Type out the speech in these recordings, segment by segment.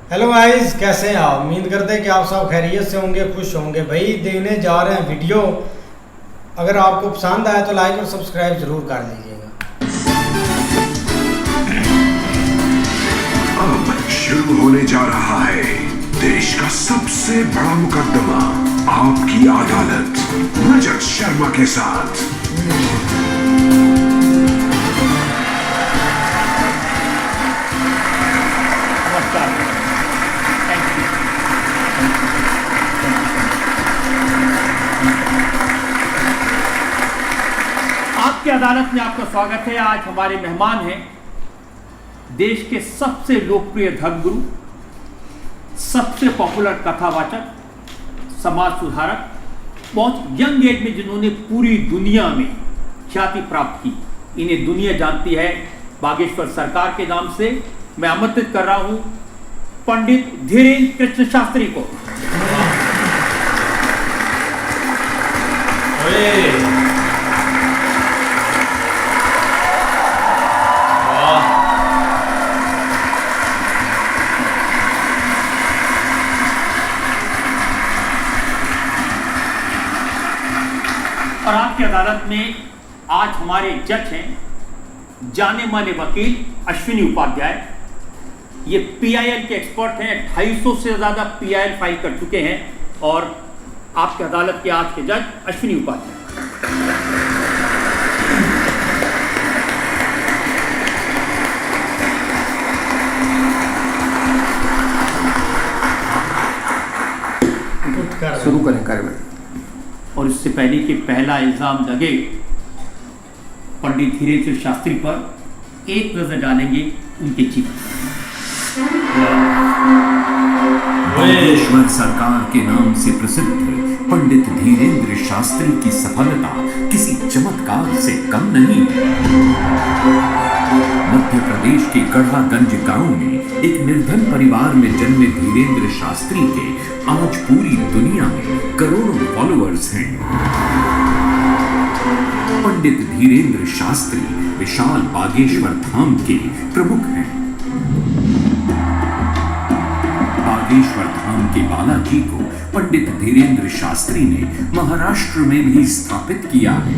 Hello guys, कैसे हैं आप? उम्मीद करते हैं कि आप सब खैरियत से होंगे, खुश होंगे। भाई देखने जा रहे हैं वीडियो। अगर आपको पसंद आया तो लाइक और सब्सक्राइब जरूर कर लीजिएगा। अब शुरू होने जा रहा है देश का सबसे बड़ा मुकदमा, आपकी अदालत, रजत शर्मा के साथ। आपकी अदालत में आपका स्वागत है। आज हमारे मेहमान हैं देश के सबसे लोकप्रिय धर्मगुरु, सबसे पॉपुलर कथावाचक, समाज सुधारक, बहुत यंग एज में जिन्होंने पूरी दुनिया में ख्याति प्राप्त की। इन्हें दुनिया जानती है बागेश्वर सरकार के नाम से। मैं आमंत्रित कर रहा हूं पंडित धीरेन्द्र कृष्ण शास्त्री को। और आपकी अदालत में आज हमारे जज हैं जाने माने वकील अश्विनी उपाध्याय। ये पीआईएल के एक्सपर्ट हैं, 250 से ज़्यादा पीआईएल फाइल कर चुके हैं। और आपकी अदालत के आज के जज अश्विनी उपाध्याय। शुरू करें कार्रवाई। और इससे पहले कि पहला इल्जाम लगे पंडित धीरेन्द्र शास्त्री पर, एक नजर डालेंगे उनके चित्र। बागेश्वर सरकार के नाम से प्रसिद्ध पंडित धीरेन्द्र शास्त्री की सफलता किसी चमत्कार से कम नहीं है। मध्य प्रदेश के गढ़ागंज गांव में एक निर्धन परिवार में जन्मे धीरेन्द्र शास्त्री के आज पूरी दुनिया में करोड़ों फॉलोअर्स हैं। पंडित धीरेन्द्र शास्त्री विशाल बागेश्वर धाम के प्रमुख हैं। बागेश्वर धाम के बालाजी को पंडित धीरेन्द्र शास्त्री ने महाराष्ट्र में भी स्थापित किया है।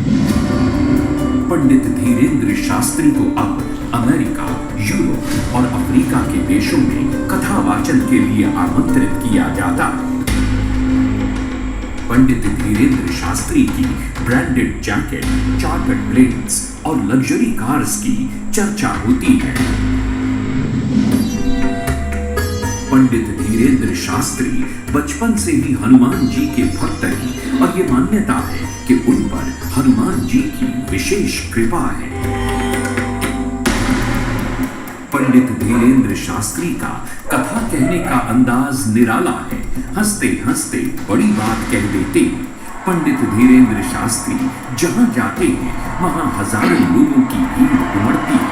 पंडित धीरेन्द्र शास्त्री को अब अमेरिका, यूरोप और अफ्रीका के देशों में कथावाचन के लिए आमंत्रित किया जाता है। पंडित धीरेन्द्र शास्त्री की ब्रांडेड जैकेट, चार्टर्ड प्लेन्स और लग्जरी कार्स की चर्चा होती है। पंडित धीरेन्द्र शास्त्री बचपन से ही हनुमान जी के भक्त हैं और ये मान्यता है कि उन पर हनुमान जी की विशेष कृपा है। पंडित धीरेन्द्र शास्त्री का कथा कहने का अंदाज निराला है। हंसते हंसते बड़ी बात कह देते हैं। पंडित धीरेन्द्र शास्त्री जहां जाते हैं वहां हजारों लोगों की भीड़ उमड़ती है।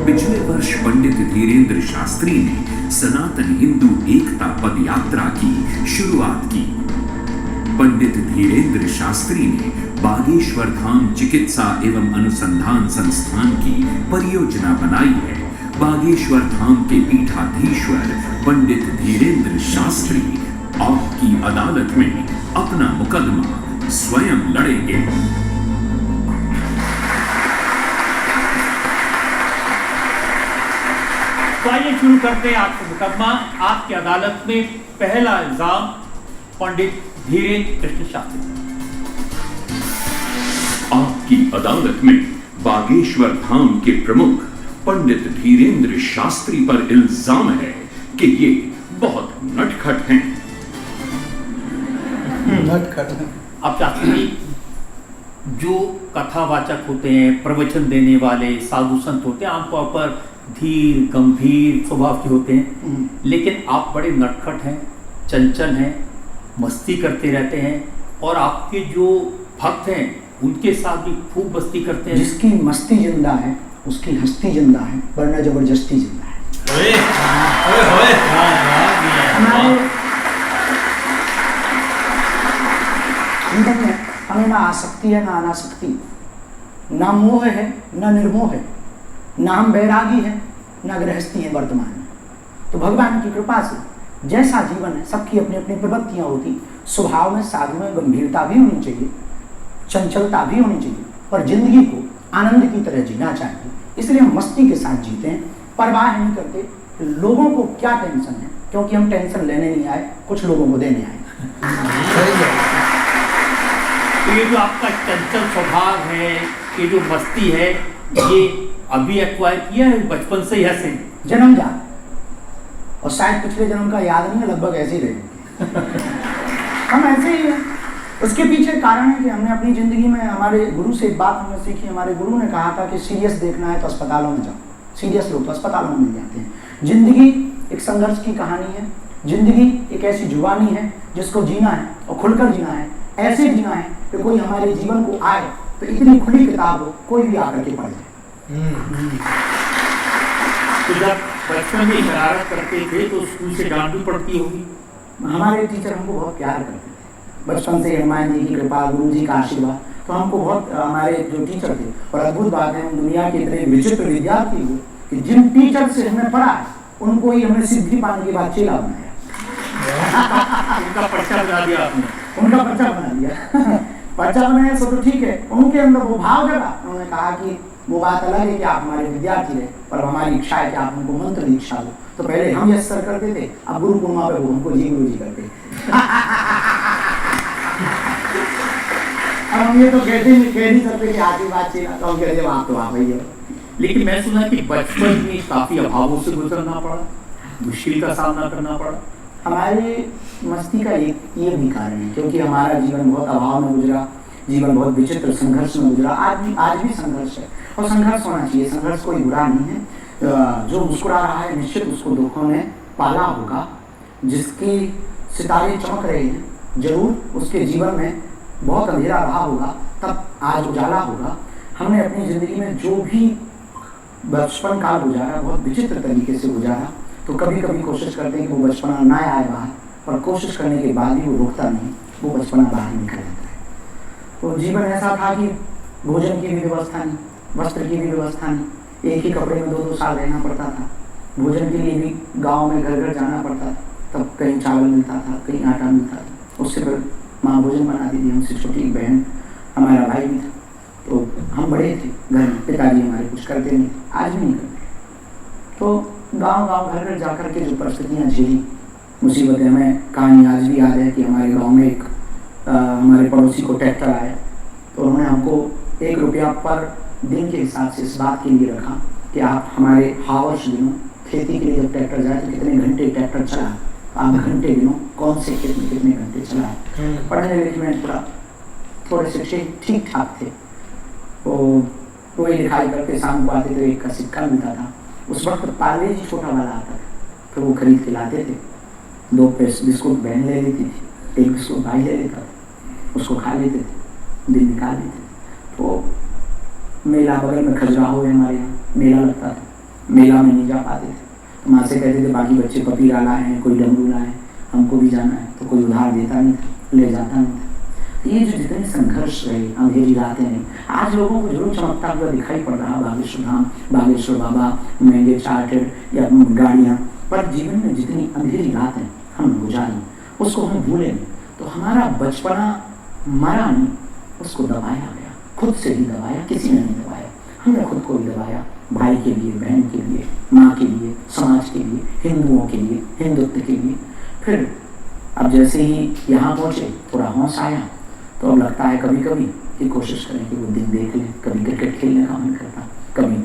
पिछले वर्ष पंडित धीरेन्द्र शास्त्री ने सनातन हिंदू एकता पद यात्रा की शुरुआत की। पंडित धीरेन्द्र शास्त्री ने बागेश्वर धाम चिकित्सा एवं अनुसंधान संस्थान की परियोजना बनाई है। बागेश्वर धाम के पीठाधीश्वर पंडित धीरेन्द्र शास्त्री आपकी अदालत में अपना मुकदमा स्वयं लड़ेंगे। तो आइए शुरू करते हैं आपका मुकदमा। आपकी अदालत में पहला इल्जाम पंडित धीरेन्द्र कृष्ण शास्त्री। आपकी अदालत में बागेश्वर धाम के प्रमुख पंडित धीरेन्द्र शास्त्री पर इल्जाम है कि ये बहुत नटखट हैं। अब शास्त्री जी, जो कथावाचक होते हैं, प्रवचन देने वाले साधु संत होते हैं, आमतौर पर धीर गंभीर स्वभाव के होते हैं, लेकिन आप बड़े नटखट हैं, चंचल हैं, मस्ती करते रहते हैं और आपके जो भक्त हैं उनके साथ भी खूब मस्ती करते हैं। जिसकी मस्ती जिंदा है उसकी हस्ती जिंदा है, वरना जबरदस्ती जिंदा है। हमारे जीवन में हमें ना आसक्ति है ना अनासक्ति, ना मोह है ना निर्मोह है, ना हम बैरागी है ना गृहस्थी है वर्तमान में। तो भगवान की कृपा से जैसा जीवन है, सबकी अपनी अपनी प्रवृत्तियां होती, स्वभाव में साधु में गंभीरता भी होनी चाहिए, चंचलता भी होनी चाहिए, पर जिंदगी को आनंद की तरह जीना चाहिए। इसलिए हम मस्ती के साथ जीते हैं, परवाह नहीं करते लोगों को क्या टेंशन है, क्योंकि हम टेंशन लेने नहीं आए, कुछ लोगों को देने आए। तो ये जो आपका चंचल स्वभाव है, ये जो मस्ती है, ये अभी एक्वायर किया है, बचपन से ही ऐसे जन्मजात, और शायद पिछले जन्म का याद नहीं है, लगभग ऐसे ही रहे हम ऐसे ही हैं। उसके पीछे कारण है कि हमने अपनी ज़िंदगी में, हमारे गुरु से एक बात हमने सीखी। हमारे गुरु ने कहा था कि सीरियस देखना है तो अस्पतालों में जाओ, सीरियस लोग तो अस्पतालों में मिल जाते हैं। जिंदगी एक संघर्ष की कहानी है, जिंदगी एक ऐसी जुबानी है जिसको जीना है और खुलकर जीना है, ऐसे जीना है कि कोई हमारे जीवन को आए तो इतनी खुली किताब हो, कोई भी आकर के पढ़ जाए। तो जब बचपन में शरारत करते थे तो स्कूल से डांट भी पड़ती होगी? हमारे टीचर हमको बहुत प्यार करते थे बचपन से, हनुमान जी की कृपा, गुरु जी का आशीर्वाद, तो हमको बहुत, हमारे जो टीचर थे, और अद्भुत बात है हम दुनिया के इतने विचित्र विद्यार्थी हुए कि जिन टीचर से हमने पढ़ा है उनको ही हमने सिद्धि पाने के बाद चेला बनाया। उनका पर्चा बना दिया आपने? उनका पर्चा बना दिया पर्चा बनाया सो तो ठीक है, उनके अंदर वो भाव जगा। उन्होंने कहा कि वो बात अलग है कि आप हमारे विद्यार्थी रहे, पर हमारी इच्छा है कि आप हमको मंत्र दीक्षा दो। तो पहले हम यस सर करते थे, अब गुरु पूर्णिमा पे वो हमको जी गुरु जी करते अब हम ये तो कह नहीं सकते कि आधी बात चेला, तो हम कहते आप तो आ भैया। लेकिन मैं सुना कि बचपन में काफी अभावों से गुजरना पड़ा, मुश्किल का सामना करना पड़ा। हमारी मस्ती का एक ये भी कारण है, क्योंकि हमारा जीवन बहुत अभाव में गुजरा, जीवन बहुत विचित्र संघर्ष में गुजरा। आज भी संघर्ष है, और संघर्ष होना चाहिए, संघर्ष कोई बुरा नहीं है। जो मुस्कुरा रहा है निश्चित उसको दुखों ने पाला होगा, जिसकी सितारे चमक रहे हैं जरूर उसके जीवन में बहुत अंधेरा रहा होगा, तब आज उजाला होगा। हमने अपनी ज़िंदगी में जो भी बचपन काल गुजारा बहुत विचित्र तरीके से गुजारा, तो कभी कभी कोशिश करते हैं कि वो बचपना ना आए बाहर, और कोशिश करने के बाद भी वो रुकता नहीं, वो बचपना बाहर निकल जाता है। तो जीवन ऐसा था कि भोजन की भी व्यवस्था नहीं, वस्त्र की भी व्यवस्था नहीं, एक ही कपड़े में 2-2 साल रहना पड़ता था। भोजन के लिए भी गाँव में घर घर जाना पड़ता था, तब कहीं चावल मिलता था, कहीं आटा मिलता था। उससे फिर माँ भोजन बनाती थी, हमसे छोटी बहन, हमारा भाई भी था, तो हम बड़े थे घर में, पिताजी हमारे कुछ करते नहीं, आज भी नहीं करते। तो गांव घर घर जाकर के जो परिस्थितियाँ झेली, मुसीबतें, हमें कहानी आज भी याद है कि हमारे गांव में एक हमारे पड़ोसी को ट्रैक्टर आया, तो उन्होंने हमको 1 रुपया पर दिन के हिसाब से इस बात के लिए रखा कि आप हमारे हावर्स दिनों खेती के लिए जब ट्रैक्टर जाए तो कितने घंटे ट्रैक्टर चला, आप घंटे गिनो कौन से खेत में कितने घंटे चला। पढ़ने लिखने में थोड़े से ठीक ठाक थे, वो कोई लिखाई करके शाम को आते तो 1 का सिक्का मिलता था। उस वक्त पार्ले जी छोटा वाला आता था, तो वो खरीद के लाते थे। 2 पैसे बिस्कुट बहन ले लेती थी, 1 बिस्कुट भाई ले लेता था, उसको खा लेते थे, दिन निकाल लेते थे। तो मेला बगल में खजुराहो है हमारे यहाँ, मेला लगता था, मेला में नहीं जा पाते थे, तो माँ से कहते थे बाकी बच्चे पपीरा लाए हैं, कोई डमरू लाए हैं, हमको भी जाना है, तो कोई उधार देता नहीं था, ले जाता नहीं था। ये जो जितने संघर्ष रहे, अंधेरी रातें नहीं, आज लोगों को जरूर चमकता हुआ दिखाई पड़ रहा, बागेश्वर धाम, बागेश्वर बाबा, महंगे चार्टेड या गाड़ियाँ, पर जीवन में जितनी अंधेरी रातें हम गुजारी उसको हम भूले नहीं। तो हमारा बचपना मरा नहीं, उसको दबाया गया, खुद से ही दबाया, किसी ने नहीं दबाया, हमने खुद को ही दबाया, भाई के लिए, बहन के लिए, माँ के लिए, समाज के लिए, हिंदुओं के लिए, हिंदुत्व के लिए। फिर अब जैसे ही यहाँ पहुँचे थोड़ा होश आया, तो अब लगता है कभी कभी कि कोशिश करें कि वो दिन देख लें। कभी क्रिकेट खेलने का मन करता, कभी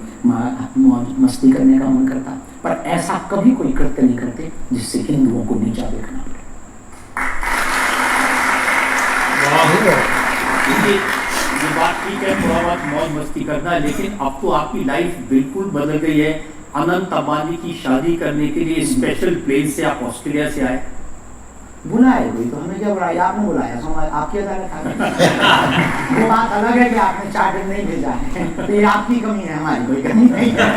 मौज मस्ती करने का मन करता, पर ऐसा कभी कोई कृत्य नहीं करते जिससे हिंदुओं को नीचा देखना पड़े। ये बात ठीक है, थोड़ा बहुत मौज मस्ती करना, लेकिन अब तो आपकी लाइफ बिल्कुल बदल गई है। अनंत अंबानी की शादी करने के लिए स्पेशल प्लेन से आप ऑस्ट्रेलिया से आए। बुलाए कोई तो हमें क्या बुलाया, आपने बुलाया, आपकी अदालत आ वो बात अलग है कि आपने चार्टर नहीं भेजा है, तो ये आपकी कमी है, हमारी कोई कमी नहीं है।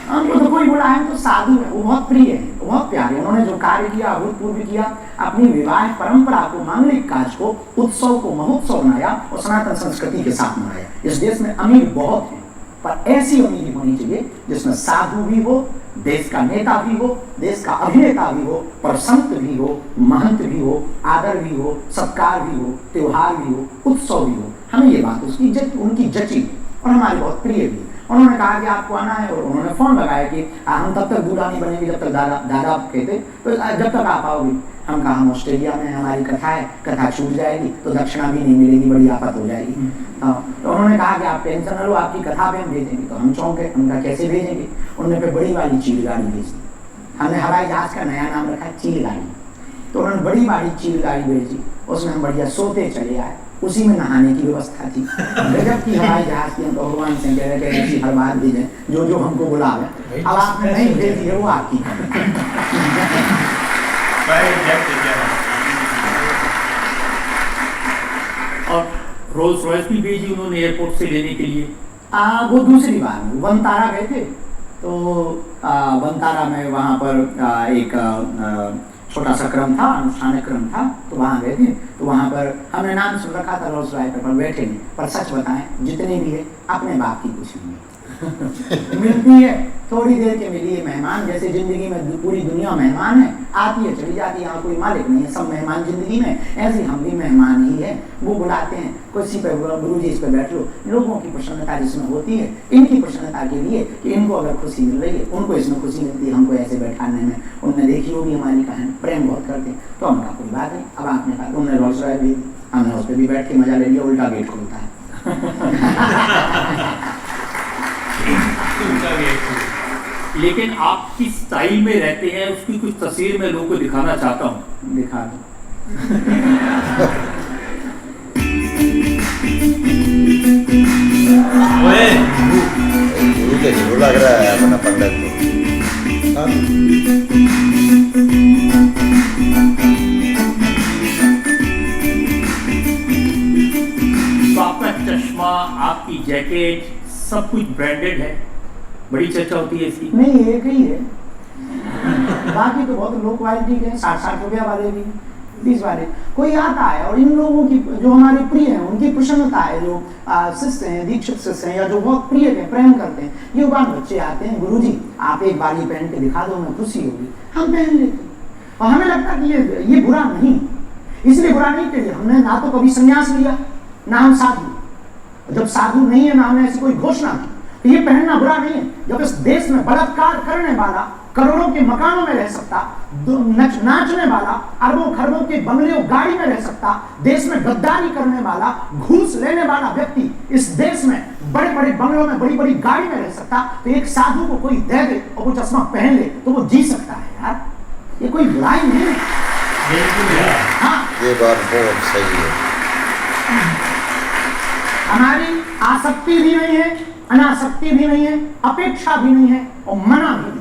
हमको तो कोई बुलाया तो साधु है, वो बहुत प्रिय है, वो बहुत प्यारे। उन्होंने जो कार्य किया अभूतपूर्व किया, अपनी विवाह परंपरा को, मांगलिक काज को, उत्सव को महोत्सव बनाया और सनातन संस्कृति के साथ मनाया। इस देश में अमीर बहुत है, पर ऐसी अमीरी होनी चाहिए जिसमें साधु भी हो, देश का नेता भी हो, देश का अभिनेता भी हो, पर संत भी हो, महंत भी हो, आदर भी हो, सत्कार भी हो, त्योहार भी हो, उत्सव भी हो। हमें ये बात उनकी जची और हमारी बहुत प्रिय भी। उन्होंने कहा कि आपको आना है, और उन्होंने फोन लगाया कि हम तब तक दूल्हा नहीं बनेंगे जब तक दादा कहते, तो जब तक आप आओगे। हम कहा हम ऑस्ट्रेलिया में, हमारी कथा है, कथा छूट जाएगी तो दक्षिणा भी नहीं मिलेगी, बड़ी आफत हो जाएगी। तो उन्होंने कहा कि आप टेंशन न लो, आपकी कथा पे हम भेजेंगे। तो हम चौंके, उनका कैसे भेजेंगे? उन्होंने फिर बड़ी वाली चील गाड़ी भेज दी। हमने हवाई जहाज का नया नाम रखा चील गाड़ी। तो उन्होंने बड़ी वाली चील गाड़ी भेजी, उसमें हम बढ़िया सोते चले आए, उसी में नहाने की व्यवस्था थी। गजब की हवाई जहाज की। हम तो भगवान से कह रहे थे ऐसी हर बात भेजें जो हमको बुलावे। अब आपने नहीं भेजी है वो आपकी। और रोल्स रॉयस भी भेजी उन्होंने एयरपोर्ट से लेने के लिए। वो दूसरी बार वनतारा गए थे, तो वनतारा में वहाँ पर एक छोटा सा क्रम था, अनुष्ठानिक क्रम था, तो वहाँ गए थे। तो वहाँ पर हमने नाम सुन रखा था रोल्स रॉयस पर बैठे नहीं, पर सच बताएं जितने भी है अपने बाप की कुछ नहीं मिलती है, थोड़ी देर के लिए मेहमान। जैसे जिंदगी में पूरी दुनिया मेहमान है, आती है चली जाती है, यहाँ कोई मालिक नहीं है, सब मेहमान जिंदगी में। ऐसे हम भी मेहमान ही है। वो बुलाते हैं कुर्सी पे, गुरुजी इस पे बैठ लो। लोगों की प्रसन्नता जिसमें होती है, इनकी प्रसन्नता के लिए कि इनको अगर खुशी मिल रही है, उनको इसमें खुशी मिलती है, हमको ऐसे बैठाने में। उनने देखी होगी हमारी कहानी, प्रेम बहुत करते हैं। तो हमने कहा कोई बात नहीं। अब आपने कहा, उन्होंने रोल्स रॉयस भी, हमने उस पर भी बैठ के मजा ले लिया। उल्टा गेट खुलता है। लेकिन आप किस स्टाइल में रहते हैं उसकी कुछ तस्वीर मैं लोगों को दिखाना चाहता हूँ। दिखा दो। गुरु के गुरु लग रहा है अपना पंडित को। तो आपका चश्मा, आपकी जैकेट, सब कुछ ब्रांडेड है, बड़ी चर्चा होती है इसकी। नहीं, एक ही है। बाकी तो बहुत लो क्वालिटी के, 60-60 रुपया वाले भी, 20 वाले। कोई आता है और इन लोगों की जो हमारे प्रिय हैं, उनकी प्रसन्नता है, जो शिष्य हैं, दीक्षित शिष्य हैं, या जो बहुत प्रिय हैं, प्रेम करते हैं, युवा बच्चे आते हैं, गुरुजी आप एक बार ये पहन के दिखा दो, मैं खुशी होगी। हम पहन लेते और हमें लगता है कि ये बुरा नहीं। इसलिए बुरा नहीं कि हमने ना तो कभी संन्यास लिया, ना हम साधु। जब साधु नहीं है ना हमने ऐसी कोई घोषणा की, तो ये पहनना बुरा नहीं है। जब इस देश में बलात्कार करने वाला करोड़ों के मकानों में रह सकता, नाचने वाला अरबों खरबों के बंगले और गाड़ी में रह सकता, देश में गद्दारी करने वाला, घूस लेने वाला व्यक्ति इस देश में बड़े बड़े बंगलों में, बड़ी बड़ी गाड़ी में रह सकता, तो एक साधु को कोई दे दे और वो चश्मा पहन ले तो वो जी सकता है। यार ये कोई बुराई नहीं है। हाँ, ये बात बहुत सही है। हमारी आसक्ति भी नहीं है, अनासक्ति भी नहीं है, अपेक्षा भी नहीं है और मना भी नहीं।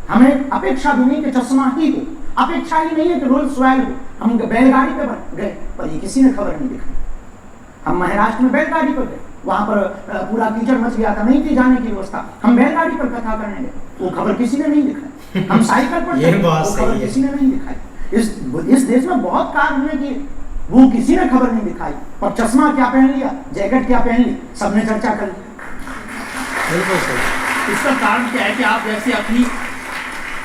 हमें अपेक्षा भी नहीं कि चश्मा ही हो, अपेक्षा ही नहीं है कि रोल्स रॉयस हो। हम बैलगाड़ी पे गए पर ये किसी ने खबर नहीं दिखाई। हम महाराष्ट्र में बैलगाड़ी पर गए, वहां पर पूरा कीचड़ मच गया था, नहीं थी जाने की व्यवस्था। हम बैलगाड़ी पर कथा करने गए, वो खबर किसी ने नहीं दिखाई। हम साइकिल पर गए, वो खबर किसी ने नहीं दिखाई। इस देश में बहुत कार्य हुए कि वो किसी ने खबर नहीं दिखाई, और चश्मा क्या पहन लिया, जैकेट क्या पहन ली, सबने चर्चा कर ली। बिल्कुल सही। इसका कारण क्या है कि आप जैसे अपनी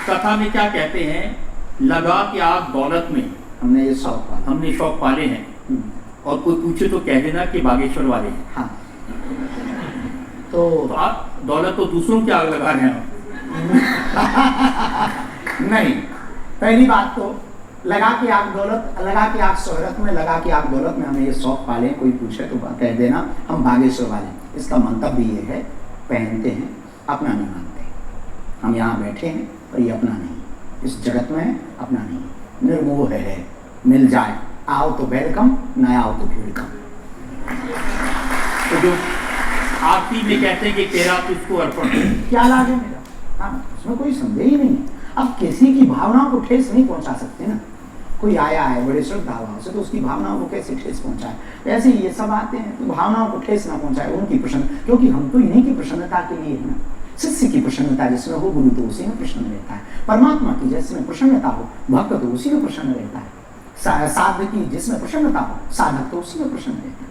कथा में क्या कहते हैं, लगा कि आप दौलत में हमने ये शौक पाले हैं, और कोई पूछे तो कह देना कि बागेश्वर वाले हैं। हाँ। तो आप दौलत तो दूसरों की आग लगा रहे हैं। नहीं, पहली बात तो लगा कि आग दौलत, लगा कि आग शोहरत में, लगा कि आग दौलत में हमें ये शौक पाले। कोई पूछे तो कह देना हम बागेश्वर वाले। इसका मंतव्य ये है, पहनते हैं, अपना नहीं मानते। हम यहाँ बैठे हैं और ये अपना नहीं, इस जगत में है, अपना नहीं, निर्मोह है। मिल जाए आओ तो वेलकम, न आओ तो वेलकम। तो जो आरती में कहते हैं कि तेरा तुझको अर्पण, क्या लाभ है मेरा? हाँ, उसमें कोई संदेह ही नहीं। अब किसी की भावनाओं को ठेस नहीं पहुंचा सकते ना। कोई आया है बड़े श्रद्धा भाव से, तो उसकी भावनाओं को कैसे ठेस पहुंचाए? ऐसे ही ये सब आते हैं तो भावनाओं को ठेस ना पहुंचाए, उनकी प्रसन्न, क्योंकि हम तो इन्हीं की प्रसन्नता के लिए है ना। शिष्य की प्रसन्नता जिसमें हो, गुरु तो उसी में प्रसन्न रहता है। परमात्मा की जिसमें प्रसन्नता हो, भक्त तो उसी में प्रसन्न रहता है। साधक की जिसमें प्रसन्नता हो, साधक तो उसी में प्रसन्न रहता है।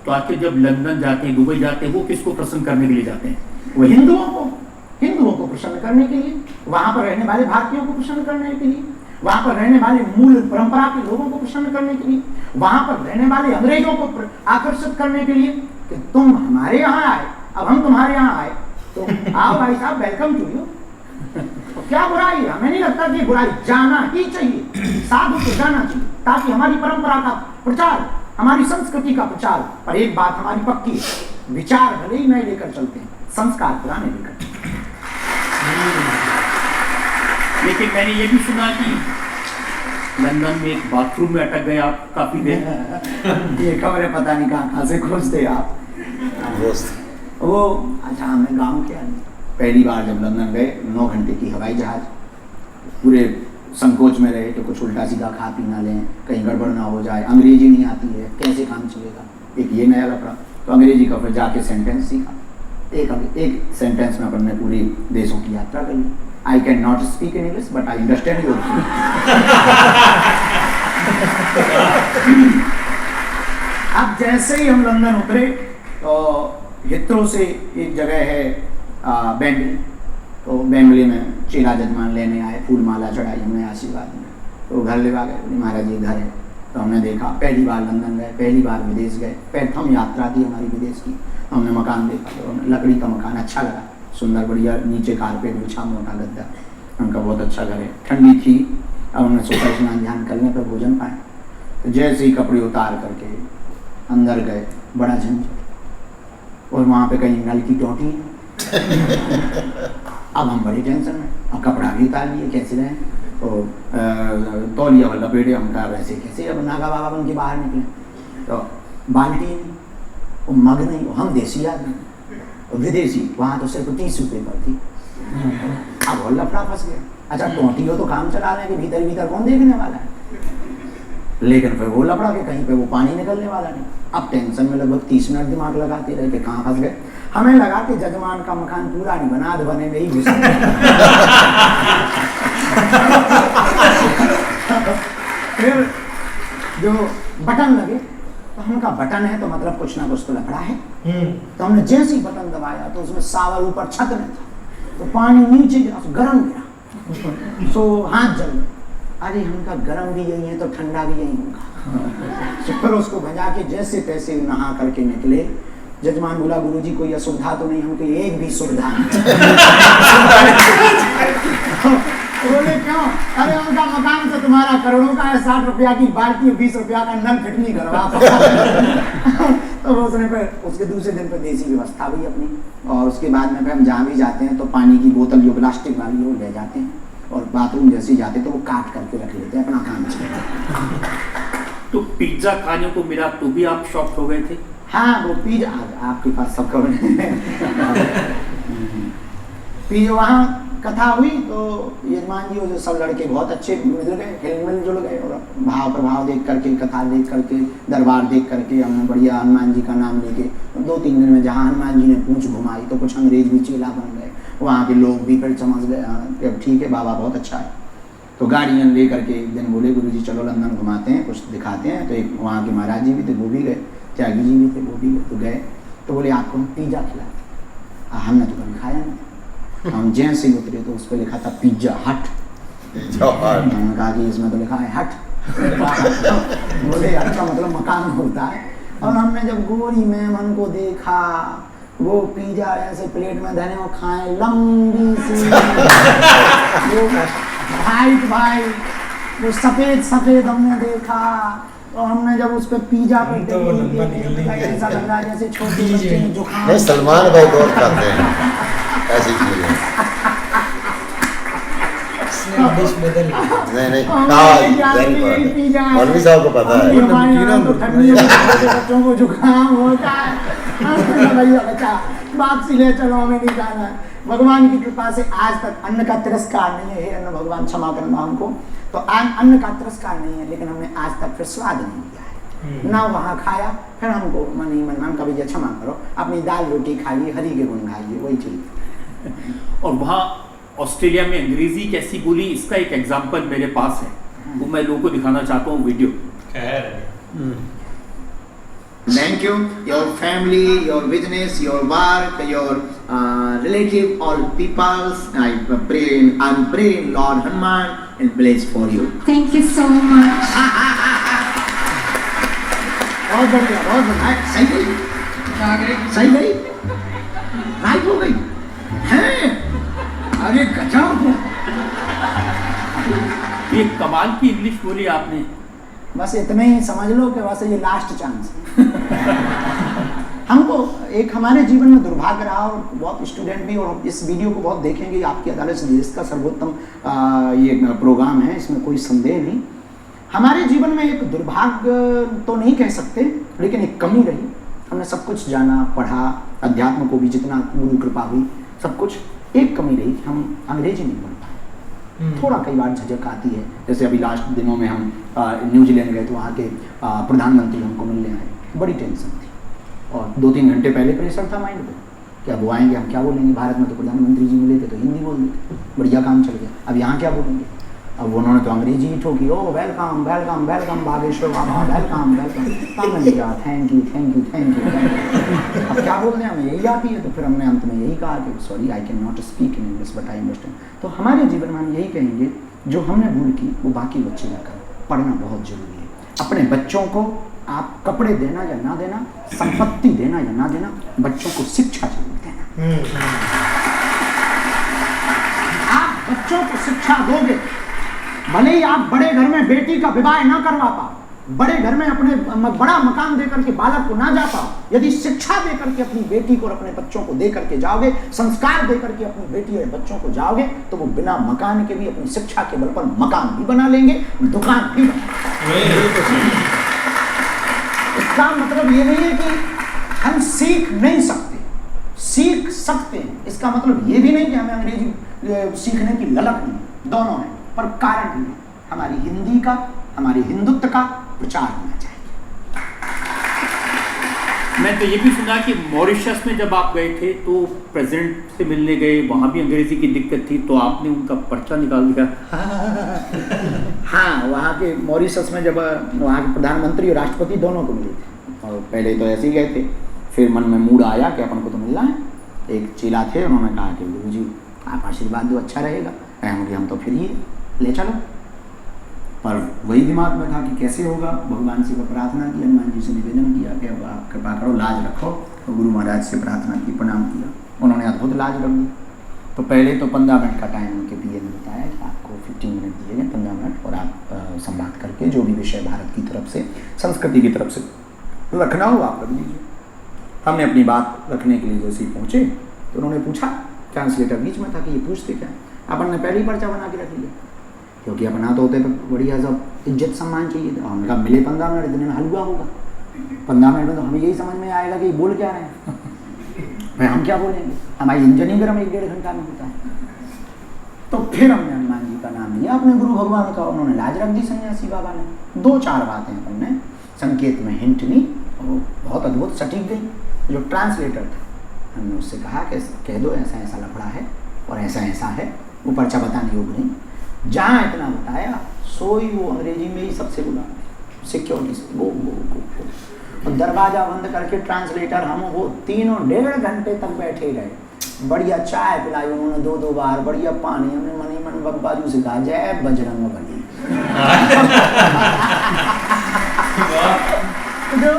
तो आखिर जब लंदन जाते हैं, दुबई जाते हैं, वो किसको प्रसन्न करने के लिए जाते हैं? वो हिंदुओं को प्रसन्न करने के लिए, वहां पर रहने वाले भारतीयों को प्रसन्न करने के लिए, वहां पर रहने वाले मूल परंपरा के लोगों को प्रसन्न करने के लिए, वहां पर रहने वाले अंग्रेजों को आकर्षित करने के लिए कि तुम हमारे यहाँ आए, अब हम तुम्हारे यहाँ आए, तो आओ भाई साहब, वेलकम टू यू। तो क्या बुराई है? हमें नहीं लगता कि बुराई, जाना ही चाहिए, साधु को जाना चाहिए, ताकि हमारी परंपरा का प्रचार, हमारी संस्कृति का प्रचार। पर एक बात हमारी पक्की है, विचार भले ही नए लेकर चलते हैं, संस्कार पुराने लेकर। लेकिन मैंने ये भी सुना कि लंदन में एक बाथरूम में अटक गए आप काफी देर। ये खबर है, पता नहीं कहाँ से खोजते आप दोस्त वो। अच्छा, मैं गाँव के आदमी, पहली बार जब लंदन गए, 9 घंटे की हवाई जहाज, पूरे संकोच में रहे कि कुछ उल्टा सीधा खा पी ना लें, कहीं गड़बड़ ना हो जाए, अंग्रेजी नहीं आती है, कैसे काम चलेगा, एक ये नया लफड़ा। तो अंग्रेजी का फिर जाके सेंटेंस सीखा, एक सेंटेंस में अपन ने पूरी देशों की यात्रा कर ली। I can not speak in English but I understand your. अब जैसे ही हम लंदन उतरे तो हित्रो से एक जगह है बेंगली, तो बेंगली में चेला जजमान लेने आए, फूल माला चढ़ाई, हमने आशीर्वाद दिया, तो घर ले गए, महाराज ये घर है। तो हमने देखा, पहली बार लंदन गए, पहली बार विदेश गए, प्रथम यात्रा थी हमारी विदेश की। हमने मकान देखा, तो लकड़ी का मकान अच्छा लगा, सुंदर बढ़िया, नीचे कारपेट बिछा, मोटा गद्दा, उनका बहुत अच्छा घर है। ठंडी थी, अब हमने सोचा स्नान ध्यान करने पर भोजन पाए। तो जैसे ही कपड़े उतार करके अंदर गए, बड़ा झंझट, और वहाँ पे कहीं नल की टोटी है। अब हम बड़ी टेंशन में, अब कपड़ा भी उतार लिए, कैसे रहें, तो तौलिया वाला लपेटे, हम कहा वैसे कैसे, अब नागा बाबा बन के बाहर निकले, तो बाल्टी नहीं, वो मग नहीं, वो हम देसी आदमी, विदेशी, वहाँ तो सिर्फ 30 रुपये पर थी। अब वो लफड़ा फंस गया। अच्छा, टोटी हो तो काम चला रहे हैं कि भीतर भीतर कौन देखने वाला है, लेकिन फिर वो लफड़ा के कहीं पे वो पानी निकलने वाला नहीं। अब टेंशन में लगभग 30 मिनट दिमाग लगाते रहे कि कहाँ फंस गए। हमें लगा कि जजमान का मकान पूरा नहीं बना, आध बने में ही घुस फिर जो बटन लगे, तो हमने कहा बटन है तो मतलब कुछ ना कुछ तो लफड़ा है। तो हमने जैसे ही बटन दबाया तो उसमें सावर ऊपर छत में था, तो पानी नीचे गिरा, गर्म गिरा, सो हाथ जल गए। अरे हमका गर्म भी यही है तो ठंडा भी यही होगा। तो फिर उसको भजा के जैसे तैसे नहा करके निकले। जजमान बोला, गुरुजी कोई असुविधा तो नहीं? हमको एक भी सुविधा नहीं। बोले क्यों? अरे उनका मकान तो तुम्हारा करोड़ों का है, 60 रुपया की बाल्टी, 20 रुपया का नल फिट नहीं करवा। तो उसने फिर उसके दूसरे दिन पर देसी व्यवस्था हुई अपनी, और उसके बाद में फिर हम जहाँ भी जाते हैं तो पानी की बोतल जो प्लास्टिक वाली वो ले जाते हैं, और बाथरूम जैसे जाते तो वो काट करके रख लेते हैं, अपना काम चलता। तो पिज्जा खाने को मिला तो भी आप शॉक हो गए थे? हाँ, वो पिज्जा आपके पास सब खबर है। पिज्जा वहाँ कथा हुई तो यजमान जी जो सब लड़के बहुत अच्छे मिल गए, हिल जुल गए, और भाव प्रभाव देख करके, कथा देख करके, दरबार देख करके हमने बढ़िया हनुमान जी का नाम लेके 2-3 दिन में जहाँ हनुमान जी ने पूंछ घुमाई तो कुछ अंग्रेज भी चेला बन गए, वहाँ के लोग भी फिर समझ गए अब ठीक है बाबा बहुत अच्छा है। तो गाड़ियाँ ले करके एक दिन बोले, गुरुजी चलो लंदन घुमाते हैं, कुछ दिखाते हैं। तो एक वहाँ के महाराज जी भी थे, वो भी गए, त्यागी जी भी थे, वो भी गए। तो गए तो बोले आपको हम पिज्जा खिलाते। हमने तो कभी खाया नहीं। हम जैसे ही उतरे तो उस पर लिखा था पिज्जा हट। मैंने कहा कि इसमें तो लिखा है हट। बोले अच्छा मतलब मकान होता है। और हमने जब गोरी मेमन को देखा, वो पिज्जा ऐसे प्लेट में धने और खाए, लंबी सी वो भाई वो सफेद हमने देखा। और हमने जब उस पर पिज्जा पे ऐसा लग रहा है जैसे छोटे बच्चे ने जुकाम। नहीं, सलमान भाई बहुत खाते हैं ऐसी चीजें। नहीं मौलवी साहब को पता है, बच्चों को जुकाम होता है। बच्चा वापसी ले चलो, हमें नहीं जाना है। भगवान की कृपा से आज तक अन्न का तिरस्कार नहीं है। हे अन्न भगवान क्षमा करना हमको। तो अन्न का तिरस्कार नहीं है, लेकिन हमने आज तक फिर स्वाद नहीं किया है ना। वहाँ खाया फिर हमको मन ही मन कभी क्षमा करो, अपनी दाल रोटी खाइए, हरी के गुण गाइए, वही चीज। और वहाँ ऑस्ट्रेलिया में अंग्रेजी कैसी बोली, इसका एक एग्जाम्पल मेरे पास है, वो मैं लोगों को दिखाना चाहता हूँ video. Thank you, your family, your business, your work, your relative, all peoples. I'm praying Lord Hanuman and bless for you. Thank you so much. बहुत बढ़िया, बहुत बढ़िया। सही गई, सही गई, राइट हो गई हैं? अरे गजब। ये कमाल की इंग्लिश बोली आपने। बस इतने ही समझ लो कि बस ये लास्ट चांस हमको एक हमारे जीवन में दुर्भाग्य रहा, और बहुत स्टूडेंट भी और इस वीडियो को बहुत देखेंगे। आपकी अदालत से देश का सर्वोत्तम ये प्रोग्राम है, इसमें कोई संदेह नहीं। हमारे जीवन में एक दुर्भाग्य तो नहीं कह सकते, लेकिन एक कमी रही। हमने सब कुछ जाना, पढ़ा, अध्यात्म को भी जितना गुरु कृपा हुई, सब कुछ, एक कमी रही, हम अंग्रेजी नहीं पढ़ पाए। थोड़ा कई बार झिझक आती है। जैसे अभी लास्ट दिनों में हम न्यूजीलैंड गए तो वहाँ के प्रधानमंत्री हमको मिलने आए, बड़ी टेंशन थी, और 2-3 घंटे पहले प्रेशर था माइंड पे कि अब वो आएंगे, हम क्या बोलेंगे। भारत में तो प्रधानमंत्री जी मिले थे तो हिंदी बोल देते, बढ़िया काम चल गया। अब यहाँ क्या बोलेंगे? अब उन्होंने तो अंग्रेजी ही ठोकी, ओ वेलकम वेलकम वेलकम बागेश्वर बाबा, वेलकम वेलकम। हमने कहा thank you thank you thank you. अब क्या बोलते हैं, हमें यही आती है। तो फिर हमने अंत में यही कहा कि sorry I can not speak in English but I understand. तो हमारे जीवन में हम यही कहेंगे, जो हमने भूल की वो बाकी बच्चे ना करें। पढ़ना बहुत जरूरी है। अपने बच्चों को आप कपड़े देना या ना देना, संपत्ति देना या ना देना, बच्चों को शिक्षा जरूर देना। आप बच्चों को शिक्षा दोगे, भले ही आप बड़े घर में बेटी का विवाह ना करवा पाओ, बड़े घर में अपने बड़ा मकान देकर के बालक को ना जा पाओ, यदि शिक्षा देकर के अपनी बेटी को और अपने बच्चों को देकर के जाओगे, संस्कार देकर के अपनी बेटी और बच्चों को जाओगे, तो वो बिना मकान के भी अपनी शिक्षा के बल पर मकान भी बना लेंगे, दुकान भी बना लेंगे। इसका मतलब ये नहीं है कि हम सीख नहीं सकते, सीख सकते हैं। इसका मतलब ये भी नहीं कि हमें अंग्रेजी सीखने की ललक नहीं, दोनों है, पर कारण भी हमारी हिंदी का, हमारी हिंदुत्व का प्रचार होना चाहिए। मैं तो ये भी सुना कि मॉरिशस में जब आप गए थे तो प्रेसिडेंट से मिलने गए, वहाँ भी अंग्रेजी की दिक्कत थी, तो आपने उनका पर्चा निकाल दिया। हाँ, वहाँ के मॉरिशस में जब वहाँ के प्रधानमंत्री और राष्ट्रपति दोनों को मिले थे, और पहले तो ऐसे ही गए थे, फिर मन में मूड आया कि अपन को तो मिलना है। एक चेला थे, उन्होंने कहा कि गुरु जी आप आशीर्वाद दो, अच्छा रहेगा। हम तो फिर ही ले चलो, पर वही दिमाग में था कि कैसे होगा। भगवान से प्रार्थना की, हनुमान जी से निवेदन किया कि अब आप कृपा करो, लाज रखो। तो गुरु महाराज से प्रार्थना की, प्रणाम किया, उन्होंने अद्भुत लाज रख दी। तो पहले तो 15 मिनट का टाइम उनके पीए ने बताया कि आपको 15 मिनट दिए गए, 15 मिनट, और आप संवाद करके जो भी विषय भारत की तरफ से, संस्कृति की तरफ से रखना हो आप रख लीजिए। हमने अपनी बात रखने के लिए जैसे ही पहुँचे तो उन्होंने पूछा, ट्रांसलेटर बीच में था कि ये पूछते क्या। अपन ने पहले ही पर्चा बना के रख लिया, क्योंकि अपना तो होते बढ़िया सब इज्जत सम्मान चाहिए था। हमने कहा मिले 15 मिनट, इतने में हलवा होगा। 15 मिनट में तो हमें यही समझ में आएगा कि बोल क्या रहे हैं। भाई हम क्या बोलेंगे, हमारी इंजन ही गर्म 1-1.5 घंटा में होता है। तो फिर हमने हनुमान जी का नाम लिया, अपने गुरु भगवान का, उन्होंने लाज रख दी सन्यासी बाबा ने। 2-4 बातें अपन ने संकेत में हिंट ली, और बहुत अद्भुत सटीक गई। जो ट्रांसलेटर था, हमने उससे कहा कि कह दो ऐसा ऐसा लफड़ा है और ऐसा ऐसा है, वो पर्चा बताने योग्य नहीं। जहाँ इतना बताया सोई वो अंग्रेजी में ही सबसे बोला, सिक्योरिटी से वो और दरवाजा बंद करके ट्रांसलेटर हम वो तीनों 1.5 घंटे तक बैठे रहे। बढ़िया चाय पिलाई उन्होंने 2-2 बार, बढ़िया पानी। हमने मनी मन बब्बा जी से कहा जय बजरंग बली। जो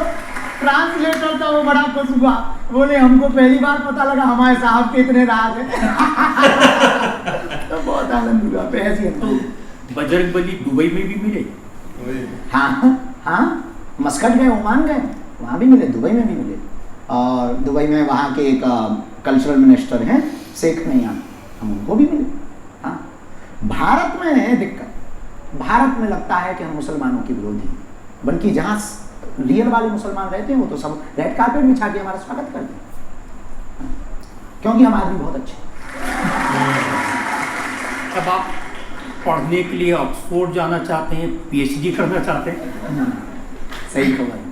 ट्रांसलेटर था वो बड़ा खुश हुआ, बोले हमको पहली बार पता लगा हमारे साहब के इतने राज हैं। तो बहुत आनंद हुआ। बजरंग बली दुबई में भी मिले? हाँ, मस्कट गए, ओमान गए, वहाँ भी मिले, दुबई में भी मिले। और दुबई में वहाँ के एक कल्चरल मिनिस्टर हैं शेख नैयान, हम उनको भी मिले। हाँ, भारत में है दिक्कत, भारत में लगता है कि हम मुसलमानों के विरोधी हैं, बल्कि जहाँ रियल वाले मुसलमान रहते हैं वो तो सब रेड कार्पेट बिछा के हमारा स्वागत करते हैं, क्योंकि हम आदमी बहुत अच्छे हैं। अब आप पढ़ने के लिए ऑक्सफोर्ड जाना चाहते हैं, पीएचडी करना चाहते हैं? सही खबर है।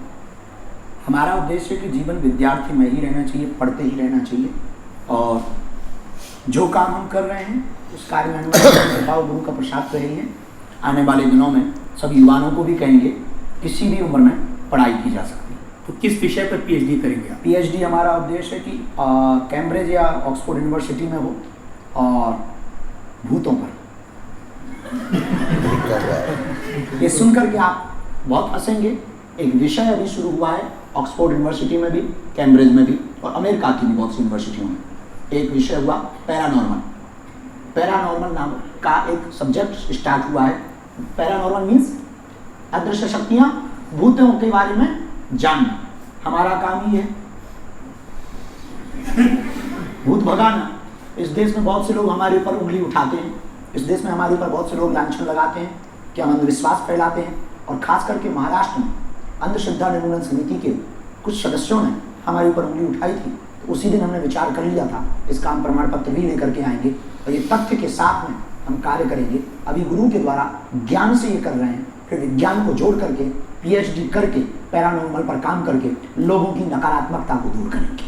हमारा उद्देश्य है कि जीवन विद्यार्थी में ही रहना चाहिए, पढ़ते ही रहना चाहिए, और जो काम हम कर रहे हैं उस कार्य में हमारे गुरु का प्रसाद रही है। आने वाले दिनों में सब युवाओं को भी कहेंगे किसी भी उम्र में पढ़ाई की जा सकती है, तो किस विषय पर पीएचडी करेंगे आप? पीएचडी हमारा उद्देश्य है कि कैम्ब्रिज या ऑक्सफोर्ड यूनिवर्सिटी में हो और भूतों पर। ये सुनकर के आप बहुत हंसेंगे। एक विषय अभी शुरू हुआ है ऑक्सफोर्ड यूनिवर्सिटी में भी, कैम्ब्रिज में भी और अमेरिका की भी बहुत सी यूनिवर्सिटियों में। एक विषय हुआ पैरानॉर्मल। पैरानॉर्मल नाम का एक सब्जेक्ट स्टार्ट हुआ है। पैरानॉर्मल मीन्स अदृश्य शक्तियाँ, भूतों के बारे में जानना। हमारा काम ही है भूत भगाना। इस देश में बहुत से लोग हमारे ऊपर उंगली उठाते हैं, इस देश में हमारे ऊपर बहुत से लोग लांछन लगाते हैं कि हम अंधविश्वास फैलाते हैं, और खास करके महाराष्ट्र में अंधश्रद्धा निर्मूलन समिति के कुछ सदस्यों ने हमारे ऊपर उंगली उठाई थी। तो उसी दिन हमने विचार कर लिया था इसका हम प्रमाण पत्र भी लेकर के आएंगे और ये तथ्य के साथ में हम कार्य करेंगे। अभी गुरु के द्वारा ज्ञान से ये कर रहे हैं, फिर विज्ञान को जोड़ करके पीएचडी करके पैरानॉर्मल पर काम करके लोगों की नकारात्मकता को दूर करेंगे।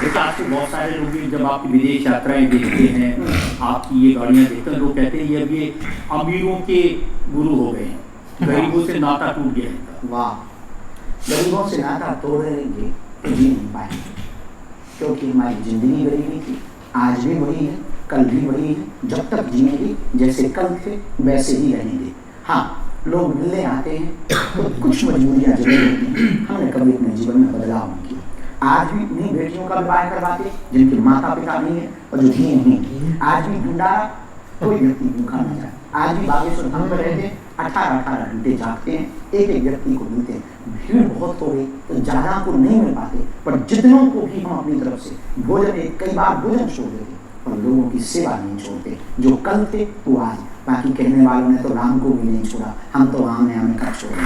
देखिए आज तो बहुत सारे लोग जब आपकी विदेश यात्राएं देखते हैं, आपकी ये गाड़ियां देखते हैं, लोग कहते हैं ये अब ये अमीरों के गुरु हो गए हैं, गरीबों से नाता टूट गया है। वाह, गरीबों से नाता तोड़ेंगे तो जी नहीं पाएंगे, क्योंकि हमारी जिंदगी गरीबी थी, आज भी वही है, कल भी वही है। जब तक जिएंगे जैसे कल थे वैसे ही रहेंगे। हाँ, लोग मिलने आते हैं तो कुछ मजबूरियां जरूर होती हैं, हमने कभी अपने जीवन में बदलाव नहीं किया। आज भी उन्हीं बेटियों का विवाह करवाते जिनके माता पिता नहीं है और जो दिए नहीं। आज भी भंडारा कोई व्यक्ति भूखा नहीं जाए। आज भी बागेश्वर धाम पर रहते 18-18 घंटे जागते हैं, एक व्यक्ति को मिलते हैं। भीड़ बहुत हो गई तो ज्यादा को नहीं मिल पाते, पर जितनों को भी हम अपनी तरफ से भोजन, कई बार भोजन छोड़ देते और लोगों की सेवा नहीं छोड़ते। जो कल थे वो आज। बाकी कहने वालों ने तो राम को भी नहीं छोड़ा, हम तो राम ने हमें कब छोड़ा।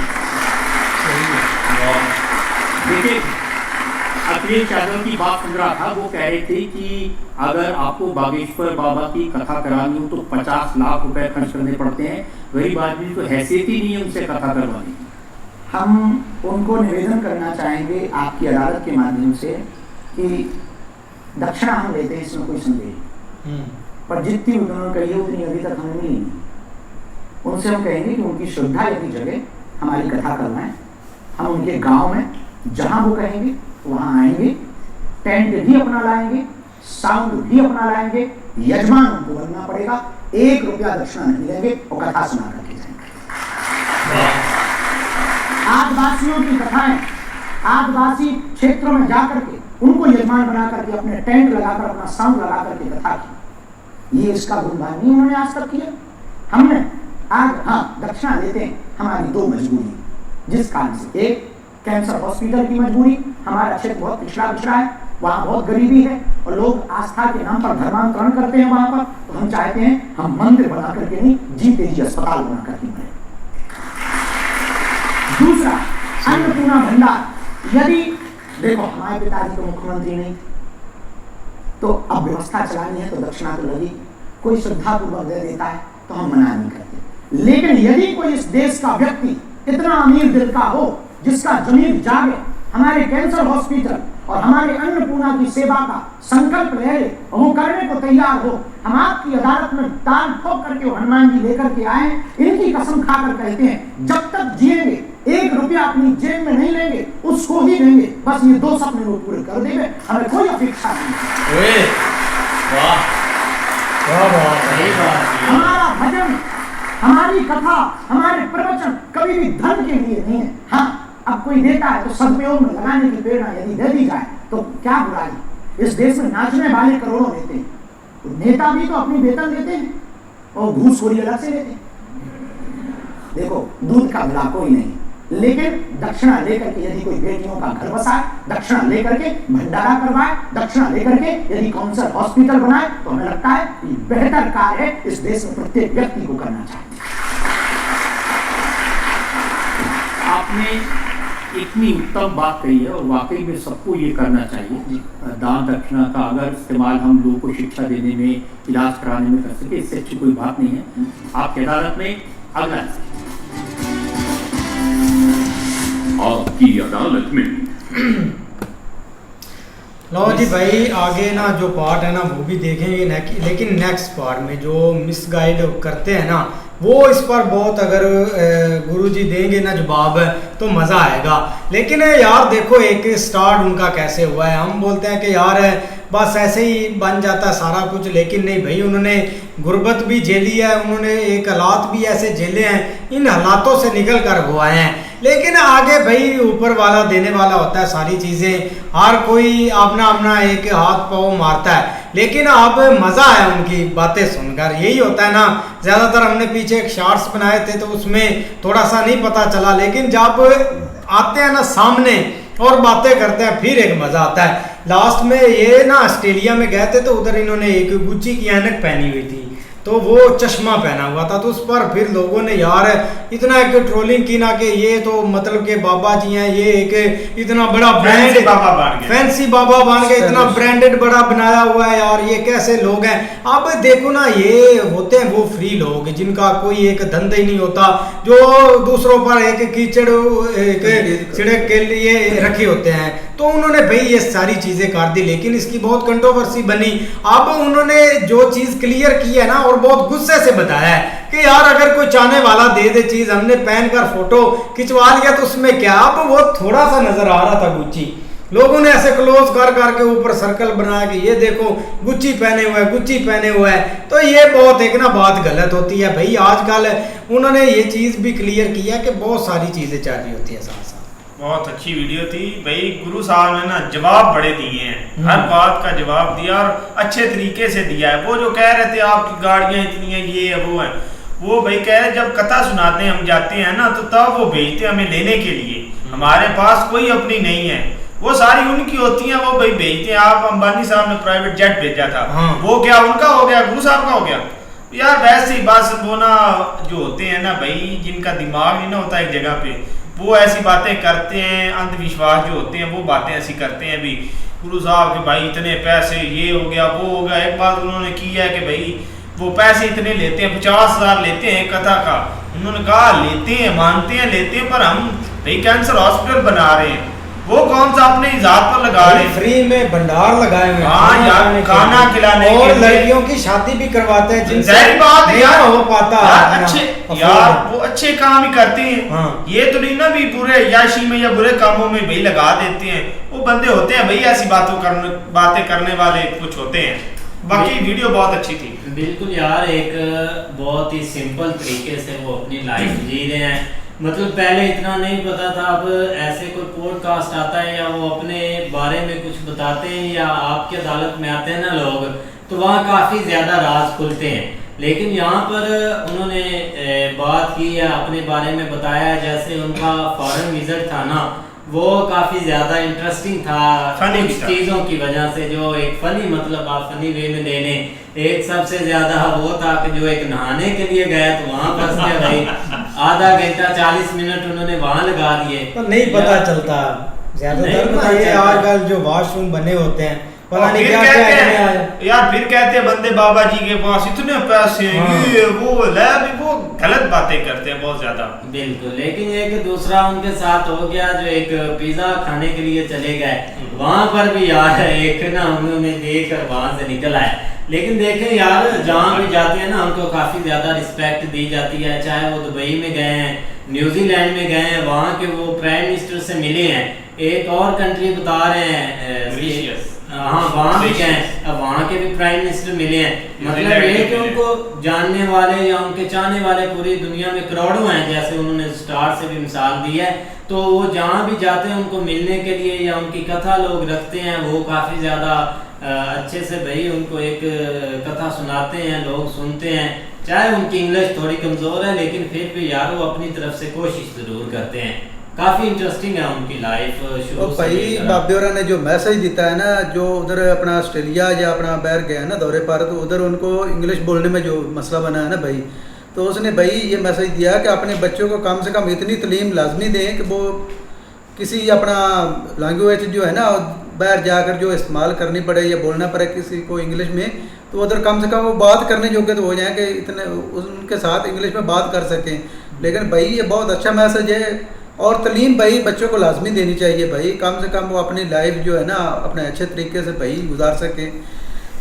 देखिए अखिलेश यादव की बात सुन रहा था, वो कह रहे थे कि अगर आपको बागेश्वर बाबा की कथा करानी हो तो 50 लाख रुपए खर्च करने पड़ते हैं। गरीब आदमी तो हैसियत ही नहीं है उनसे कथा करवाने की। हम उनको निवेदन करना चाहेंगे आपकी अदालत के माध्यम से कि दक्षिणा हम लेते हैं, इसमें कोई संदेह, पर जितनी उन्होंने कही है उतनी अभी तक हमें मिली नहीं। उनसे हम कहेंगे कि उनकी श्रद्धा यदि जगह हमारी कथा करवाएं, हम उनके गांव में जहां वो कहेंगे वहां आएंगे, टेंट भी अपना लाएंगे, साउंड भी अपना लाएंगे, यजमान उनको बनना पड़ेगा, 1 रुपया दक्षिणा नहीं लेंगे और कथा सुना करके जाएंगे। आदिवासियों की कथाएं आदिवासी क्षेत्रों में जाकर के उनको यजमान बना करके अपने टेंट लगाकर अपना साउंड लगा करके कथा की। ये इसका गुणगान नहीं उन्होंने आज तक किया। हमने आज दक्षिणा लेते हैं, हमारी 2 मजबूरी, जिस कारण से एक कैंसर हॉस्पिटल की मजबूरी, हमारा क्षेत्र बहुत पिछड़ा है, वहाँ बहुत गरीबी है और लोग आस्था के नाम पर धर्मांतरण करते हैं वहां पर। तो हम चाहते हैं हम मंदिर बना करके नहीं, जीते जी अस्पताल बना करके बने। दूसरा, अन्नपूर्णा भंडार। यदि देखो हमारे पिताजी तो मुख्यमंत्री नहीं, तो अब व्यवस्था चलानी है तो दक्षिणा तो लगी, कोई श्रद्धा पूर्वक दे देता है तो हम मना नहीं करते। लेकिन यदि कोई इस देश का व्यक्ति इतना अमीर दिल का हो जिसका जमीन जागे, हमारे कैंसर हॉस्पिटल और हमारे अन्नपूर्णा की सेवा का संकल्प ले ले और वो करने को तैयार हो, हम आपकी अदालत में दान ठोक करके हनुमान जी लेकर के आए, इनकी कसम खाकर कहते हैं जब तक जिएंगे 1 रुपया अपनी जेब में नहीं लेंगे, उसको ही देंगे। बस ये 2 सपने वो पूरे कर देंगे, हमें कोई अपेक्षा नहीं। हमारा भजन, हमारी कथा, हमारे प्रवचन कभी भी धन के लिए नहीं है। हाँ, अब कोई देता है तो सदुपयोग में लगाने की प्रेरणा यदि दे दी जाए तो क्या बुराई। इस देश में नाचने वाले करोड़ों देते हैं, तो नेता भी तो अपनी वेतन देते हैं और घूसखोरी अलग से लेते हैं। देखो दूध का मिला कोई नहीं, लेकिन दक्षिणा लेकर के यदि कोई बेटियों का घर बसाए, दक्षिणा लेकर के भंडारा करवाए, दक्षिणा लेकर के यदि कैंसर हॉस्पिटल बनाए, तो हमें लगता है कि बेहतर कार्य है इस देश में प्रत्येक व्यक्ति को करना चाहिए। आपने इतनी उत्तम बात कही है और वाकई में सबको ये करना चाहिए। दान दक्षिणा का अगर इस्तेमाल हम लोगों को शिक्षा देने में, इलाज कराने में कर सके, इससे अच्छी कोई बात नहीं है। आपकी अदालत में अगला आपकी अदालत में लो जी भाई, आगे ना जो पार्ट है ना वो भी देखेंगे लेकिन नेक्स्ट पार्ट में जो मिसगाइड करते हैं ना वो इस पर बहुत अगर गुरुजी देंगे ना जवाब तो मज़ा आएगा। लेकिन यार देखो एक स्टार्ट उनका कैसे हुआ है। हम बोलते हैं कि यार बस ऐसे ही बन जाता है सारा कुछ, लेकिन नहीं भाई, उन्होंने गुर्बत भी झेली है, उन्होंने एक हालात भी ऐसे झेले हैं, इन हालातों से निकल कर वो आए हैं। लेकिन आगे भाई ऊपर वाला देने वाला होता है सारी चीज़ें, हर कोई अपना अपना एक हाथ पाँव मारता है। लेकिन अब मज़ा आया उनकी बातें सुनकर, यही होता है ना। ज़्यादातर हमने पीछे एक शॉर्ट्स बनाए थे तो उसमें थोड़ा सा नहीं पता चला, लेकिन जब आते हैं ना सामने और बातें करते हैं फिर एक मज़ा आता है। लास्ट में ये ना ऑस्ट्रेलिया में गए थे तो उधर इन्होंने एक गुच्ची की ऐनक पहनी हुई थी, तो वो चश्मा पहना हुआ था, तो उस पर फिर लोगों ने यार इतना एक ट्रोलिंग की ना कि ये तो मतलब के बाबा जी हैं, ये एक इतना बड़ा ब्रांड बाबा बन गए, फैंसी बाबा बन गए, इतना ब्रांडेड बड़ा बनाया हुआ है यार, ये कैसे लोग हैं। अब देखो ना, ये होते हैं वो फ्री लोग जिनका कोई एक धंधा ही नहीं होता, जो दूसरों पर एक कीचड़ एक छिड़क के लिए रखे होते हैं, तो उन्होंने भाई ये सारी चीजें कर दी। लेकिन इसकी बहुत कंट्रोवर्सी बनी। अब उन्होंने जो चीज क्लियर की है ना और बहुत गुस्से से बताया है कि यार अगर कोई चाहने वाला दे दे चीज, हमने पहनकर फोटो खिंचवा लिया तो उसमें क्या। अब वो थोड़ा सा नजर आ रहा था गुच्ची, लोगों ने ऐसे क्लोज कर करके ऊपर सर्कल बनाया कि ये देखो गुच्ची पहने हुए है, गुच्ची पहने हुआ है। तो ये बहुत एक ना बात गलत होती है भाई। आजकल उन्होंने ये चीज भी क्लियर किया कि बहुत सारी चीजें चल रही होती है साथ साथ। बहुत अच्छी वीडियो थी भाई। गुरु साहब ने ना जवाब बड़े दिए हैं, हर बात का जवाब दिया और अच्छे तरीके से दिया है। वो जो कह रहे थे आपकी गाड़ियां इतनी हैं, ये है वो है, वो भाई कह रहे जब कथा सुनाते हैं हम जाते हैं ना तो तब वो भेजते हैं हमें लेने के लिए। हमारे पास कोई अपनी नहीं है, वो सारी उनकी होती हैं, वो भाई भेजते हैं। आप अंबानी साहब ने प्राइवेट जेट भेजा था, वो क्या उनका हो गया, गुरु साहब का हो गया यार। वैसे ही बस वो ना जो होते हैं ना भाई, जिनका दिमाग नहीं ना होता एक जगह पे, वो ऐसी बातें करते हैं। अंधविश्वास जो होते हैं वो बातें ऐसी करते हैं भी। गुरु साहब के भाई इतने पैसे, ये हो गया वो हो गया। एक बात उन्होंने की है कि भाई वो पैसे इतने लेते हैं, 50,000 लेते हैं कथा का। उन्होंने कहा लेते हैं, मानते हैं लेते हैं, पर हम भाई कैंसर हॉस्पिटल बना रहे हैं, वो कौन सा अपने इजाद पर लगा रहे हैं, फ्री में भंडार लगाए हुए हैं। हाँ यार, खाना खिलाने और लड़कियों की शादी भी करवाते हैं जिनसे जाहिर बात है यार हो पाता यार, अच्छे यार वो अच्छे काम ही करते हैं। हाँ। ये तो नहीं ना भी बुरे याशी में या बुरे कामों में भाई लगा देते हैं। वो बंदे होते हैं भाई ऐसी बातें करने वाले कुछ होते हैं। बाकी वीडियो बहुत अच्छी थी। बिल्कुल यार, एक बहुत ही सिंपल तरीके से वो अपनी लाइफ जी रहे हैं। मतलब पहले इतना नहीं पता था, अब ऐसे कोई पॉडकास्ट आता है या वो अपने बारे में कुछ बताते हैं या आपकी अदालत में आते हैं ना लोग, तो वहाँ काफ़ी ज़्यादा राज खुलते हैं। लेकिन यहाँ पर उन्होंने बात की या अपने बारे में बताया, जैसे उनका फॉरेन विजिट था ना, वो काफ़ी ज़्यादा इंटरेस्टिंग था कुछ चीज़ों की वजह से, जो एक फ़नी मतलब आप फ़नी वे में लेने। एक सबसे ज़्यादा वो था कि जो एक नहाने के लिए गया तो वहाँ फंस गया भाई, आधा घंटा 40 मिनट उन्होंने वहाँ लगा दिए। तो नहीं पता चलता ज़्यादातर ना ये आजकल जो वॉशरूम बने होते हैं, पता नहीं क्या क्या है यार। फिर कहते हैं बंदे बाबा जी के पास इतने पैसे, ये वो ले, वो गलत बातें करते हैं बहुत ज्यादा। बिल्कुल। लेकिन एक दूसरा उनके साथ हो गया, जो एक पिज्जा खाने के लिए चले गए, वहां पर भी यार एक ना उन्होंने देखकर वहां से निकल आए। लेकिन देखें यार, जहाँ भी जाते हैं ना उनको काफी ज्यादा रिस्पेक्ट दी जाती है। चाहे वो दुबई में गए हैं, न्यूजीलैंड में गए हैं, वहाँ के वो प्राइम मिनिस्टर से मिले हैं। एक और कंट्री बता रहे हैं, हाँ वहाँ भी गए, अब वहाँ के भी प्राइम मिनिस्टर मिले हैं। मतलब ये कि उनको जानने वाले या उनके चाहने वाले पूरी दुनिया में करोड़ों हैं, जैसे उन्होंने स्टार से भी मिसाल दी है। तो वो जहाँ भी जाते हैं उनको मिलने के लिए या उनकी कथा लोग रखते हैं, वो काफ़ी ज़्यादा अच्छे से भाई उनको एक कथा सुनाते हैं, लोग सुनते हैं। चाहे उनकी इंग्लिश थोड़ी कमज़ोर है, लेकिन फिर भी यार वो अपनी तरफ से कोशिश ज़रूर करते हैं। काफ़ी इंटरेस्टिंग है उनकी लाइफ शुरू से। भाई बाबे होरा ने जो मैसेज देता है ना, जो उधर अपना ऑस्ट्रेलिया या अपना बाहर गया ना दौरे पर, तो उधर उनको इंग्लिश बोलने में जो मसला बना है ना भाई, तो उसने भाई ये मैसेज दिया कि अपने बच्चों को कम से कम इतनी तालीम लाजमी दें कि वो किसी अपना लैंग्वेज जो है ना बाहर जाकर जो इस्तेमाल करनी पड़े या बोलना पड़े किसी को इंग्लिश में, तो उधर कम से कम वो बात करने योग्य तो हो जाए कि इतने उनके साथ इंग्लिश में बात कर सकें। लेकिन भाई ये बहुत अच्छा मैसेज है, और तालीम भाई बच्चों को लाजमी देनी चाहिए भाई, कम से कम वो अपनी लाइफ जो है ना अपने अच्छे तरीके से भाई गुजार सके।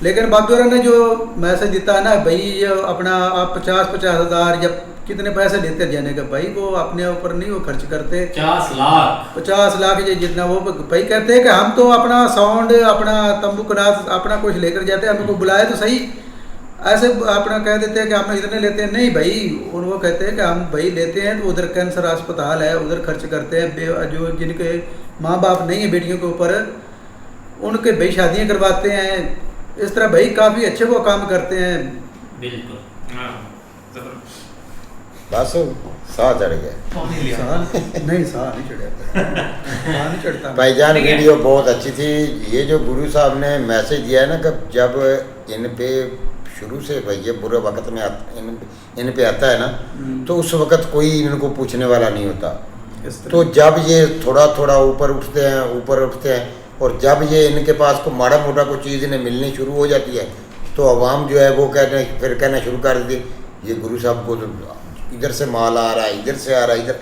लेकिन बाबे होरा ने जो मैसेज देता है ना भाई, ये अपना आप 50-50 हज़ार या कितने पैसे लेते हैं जाने का भाई, वो अपने ऊपर नहीं वो खर्च करते 50 लाख ये जितना वो भाई कहते हैं कि हम तो अपना साउंड अपना तंबू कनास अपना कुछ लेकर जाते हैं, हमको बुलाए तो सही, ऐसे अपना कह देते हैं कि हम इतने लेते हैं, नहीं भाई। और वो कहते हैं कि हम भाई लेते हैं तो उधर कैंसर अस्पताल है उधर खर्च करते हैं, जो जिनके माँ बाप नहीं है बेटियों के ऊपर उनके भाई शादियाँ करवाते हैं, इस तरह भाई काफ़ी अच्छे वो काम करते हैं। बिल्कुल बस साह चढ़ गया। नहीं चढ़ता भाईजान वीडियो बहुत अच्छी थी। ये जो गुरु साहब ने मैसेज दिया है ना कि जब इन पे शुरू से भाई ये बुरे वक्त में इन पे आता है ना तो उस वक्त कोई इनको पूछने वाला नहीं होता। तो जब ये थोड़ा थोड़ा ऊपर उठते हैं और जब ये इनके पास को माड़ा मोटा कोई चीज़ इन्हें मिलनी शुरू हो जाती है तो अवाम जो है वो कहना शुरू कर देती ये गुरु साहब को इधर से माल आ रहा है, इधर से आ रहा है, इधर।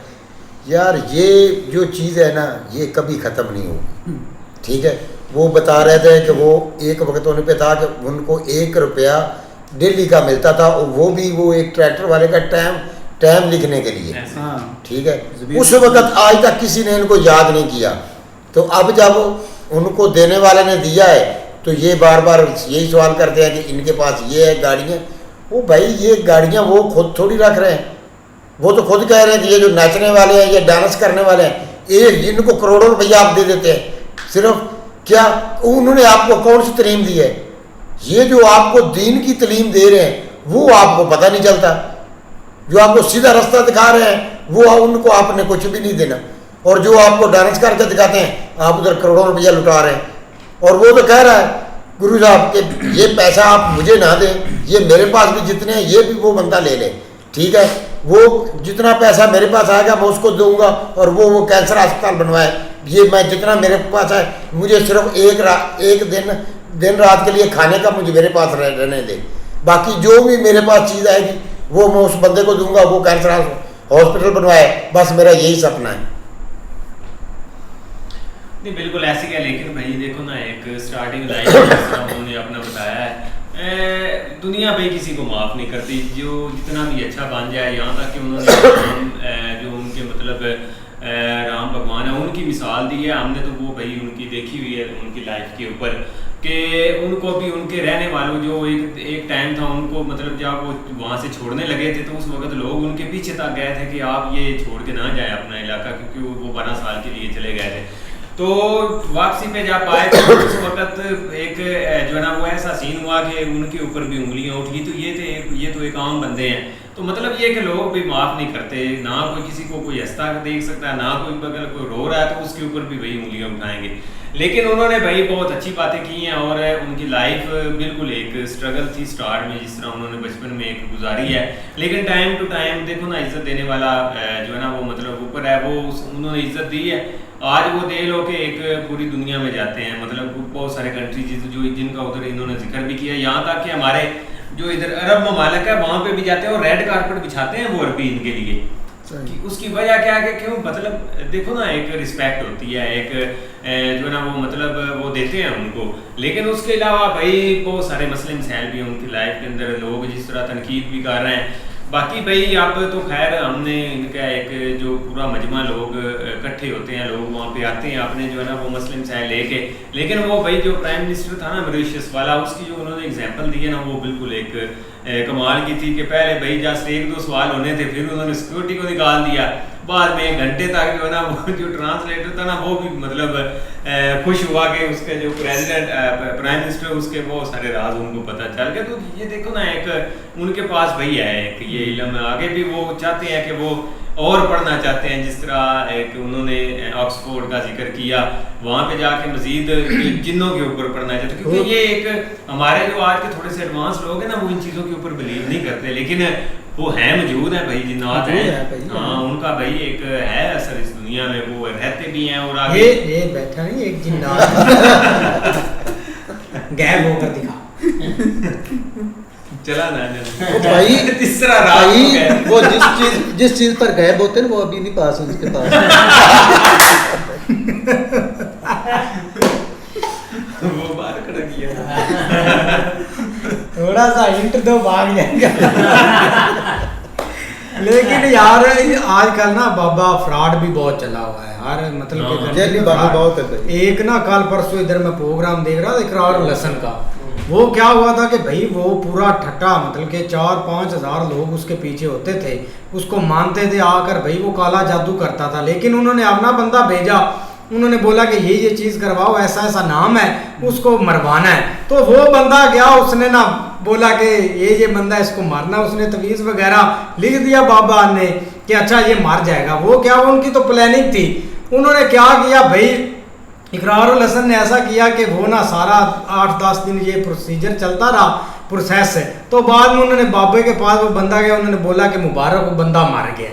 यार ये जो चीज़ है ना ये कभी ख़त्म नहीं होगी, ठीक है। वो बता रहे थे कि वो एक वक्त उन पे था कि उनको 1 रुपया डेली का मिलता था और वो भी वो एक ट्रैक्टर वाले का टाइम लिखने के लिए, ठीक है। उस वक्त आज तक किसी ने इनको याद नहीं किया। तो अब जब उनको देने वाले ने दिया है तो ये बार बार यही सवाल करते हैं कि इनके पास ये है गाड़ियाँ। वो भाई ये गाड़ियाँ वो खुद थोड़ी रख रहे हैं, वो तो खुद कह रहे हैं कि ये जो नाचने वाले हैं ये डांस करने वाले हैं ये जिनको करोड़ों रुपया आप दे देते हैं सिर्फ क्या उन्होंने आपको कौन सी तलीम दी है? ये जो आपको दीन की तलीम दे रहे हैं वो आपको पता नहीं चलता, जो आपको सीधा रास्ता दिखा रहे हैं वो उनको आपने कुछ भी नहीं देना, और जो आपको डांस करके दिखाते हैं आप उधर करोड़ों रुपया लुटा रहे हैं। और वो तो कह रहा है गुरु साहब के ये पैसा आप मुझे ना दें, ये मेरे पास भी जितने हैं ये भी वो बंदा ले ले, ठीक है। वो जितना पैसा मेरे पास आएगा मैं उसको दूंगा और वो कैंसर अस्पताल बनवाए, ये मैं जितना मेरे पास है मुझे सिर्फ एक दिन रात के लिए खाने का मुझे मेरे पास रहने दे, बाकी जो भी मेरे पास चीज़ आएगी वो मैं उस बंदे को दूंगा, वो कैंसर हॉस्पिटल बनवाए, बस मेरा यही सपना है। नहीं बिल्कुल ऐसे क्या, लेकिन भाई देखो ना एक स्टार्टिंग लाइन उन्होंने अपना बताया है, दुनिया भाई किसी को माफ़ नहीं करती, जो जितना भी अच्छा बन जाए। यहाँ तक कि उन्होंने जो उनके मतलब राम भगवान है उनकी मिसाल दी है हमने, तो वो भाई उनकी देखी हुई है उनकी लाइफ के ऊपर कि उनको भी उनके रहने वालों जो एक टाइम था उनको मतलब जब वो वहाँ से छोड़ने लगे थे तो उस वक्त लोग उनके पीछे तक गए थे कि आप ये छोड़ के ना जाएं अपना इलाका, क्योंकि वो 12 साल के लिए चले गए थे। तो वापसी पे जब आए तो उस वक्त एक जो है ना वो ऐसा सीन हुआ कि उनके ऊपर भी उंगलियां उठी। तो ये तो एक आम बंदे हैं, तो मतलब ये कि लोग भी माफ़ नहीं करते, ना कोई किसी को कोई हंसता देख सकता है, ना कोई बगल कोई रो रहा है तो उसके ऊपर भी वही उंगलियां उठाएंगे। लेकिन उन्होंने भाई बहुत अच्छी बातें की हैं और उनकी लाइफ बिल्कुल एक स्ट्रगल थी स्टार्ट में, जिस तरह उन्होंने बचपन में एक गुजारी है, लेकिन टाइम टू टाइम देखो ना इज्जत देने वाला जो है ना वो मतलब ऊपर है, वो उन्होंने इज्जत दी है। आज वो दे लो कि एक पूरी दुनिया में जाते हैं, मतलब बहुत सारे कंट्रीज जो जिनका उधर इन्होंने जिक्र भी किया, यहाँ तक कि हमारे जो इधर अरब ममालिक है वहाँ पे भी जाते हैं और रेड कारपेट बिछाते हैं वो अरबी इनके लिए। उसकी वजह क्या है कि क्यों, मतलब देखो ना एक रिस्पेक्ट होती है, एक जो है ना वो मतलब वो देते हैं उनको। लेकिन उसके अलावा भाई बहुत सारे मसले मसाइल भी हैं उनकी लाइफ के अंदर, लोग जिस तरह तनकीद भी कर रहे हैं। बाकी भाई अब तो खैर हमने इनका एक जो पूरा मजमा लोग इकट्ठे होते हैं, लोग वहाँ पे आते हैं अपने जो है ना वो मसले मसाइल लेके। लेकिन वो भाई जो प्राइम मिनिस्टर था ना मॉरिशस वाला, उसकी जो उन्होंने एग्जांपल दी है ना वो बिल्कुल एक कमाल की थी कि पहले भाई जस्ट 1-2 सवाल होने थे, फिर उन्होंने सिक्योरिटी को निकाल दिया, बाद में 1 घंटे तक जो है ना वो जो ट्रांसलेटर था ना वो भी मतलब खुश हुआ कि उसके जो प्राइम मिनिस्टर उसके बहुत सारे राज उनको पता चल गए। तो ये देखो ना एक उनके पास भाई है एक ये इल्म, आगे भी वो चाहते हैं कि वो और पढ़ना चाहते हैं। जिस तरह एक उन्होंने ऑक्सफोर्ड का जिक्र किया, वहाँ पे जाके मजीद जिन्नों के ऊपर पढ़ना चाहते, क्योंकि ये एक हमारे जो आज के थोड़े से एडवांस लोग हैं ना वो इन चीज़ों के ऊपर बिलीव नहीं करते, लेकिन वो है मौजूद है भाई, जिन्नात हैं। हाँ उनका भाई एक है असर इस दुनिया में, वो रहते भी हैं और आगे ये बैठा नहीं एक जिन्नात गैब होकर दिखा चला ना भाई तीसरा भाई वो जिस चीज पर गैब होते हैं वो अभी नहीं पास उसके पास वो बाहर खड़ा किया थोड़ा सा हिंट दो भाग जाएगा। लेकिन यार आजकल ना बाबा फ्रॉड भी बहुत चला हुआ है यार, मतलब कि जेली बाबा बहुत है भाई। एक ना कल परसों इधर मैं प्रोग्राम देख रहा था इकरार लसन का, वो क्या हुआ था कि भाई वो पूरा ठट्टा, मतलब कि 4-5 हज़ार लोग उसके पीछे होते थे, उसको मानते थे आकर भाई वो काला जादू करता था। लेकिन उन्होंने अपना बंदा भेजा, उन्होंने बोला कि ये चीज़ करवाओ, ऐसा ऐसा नाम है, उसको मरवाना है। तो वो बंदा गया, उसने ना बोला कि ये बंदा इसको मारना, उसने तवीज़ वगैरह लिख दिया बाबा ने कि अच्छा ये मार जाएगा। वो क्या, उनकी तो प्लानिंग थी। उन्होंने क्या किया भाई, इकरारुल हसन ने ऐसा किया कि वो ना सारा 8-10 दिन ये प्रोसीजर चलता रहा, प्रोसेस है। तो बाद में उन्होंने बाबे के पास वो बंदा गया, उन्होंने बोला कि मुबारक वो बंदा मर गया।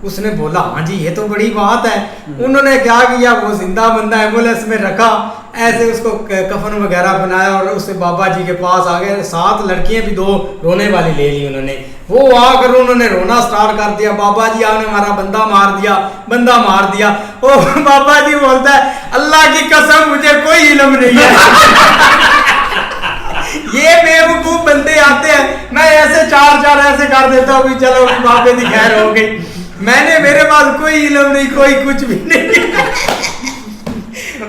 उसने बोला हाँ जी ये तो बड़ी बात है। उन्होंने क्या किया, वो जिंदा बंदा एम्बुलेंस में रखा, ऐसे उसको कफन वगैरह बनाया और उससे बाबा जी के पास आ गए। 7 लड़कियां भी 2 रोने वाली ले ली उन्होंने। वो आकर उन्होंने रोना स्टार्ट कर दिया, बाबा जी आपने हमारा बंदा मार दिया, बंदा मार दिया। ओ बाबा जी बोलता है अल्लाह की कसम मुझे कोई इल्म नहीं है। ये बेवकूफ बंदे आते हैं, मैं ऐसे 4 ऐसे कर देता हूँ, चलो बाबे की खैर हो गई, मैंने मेरे पास कोई इल्म नहीं, कोई कुछ भी नहीं।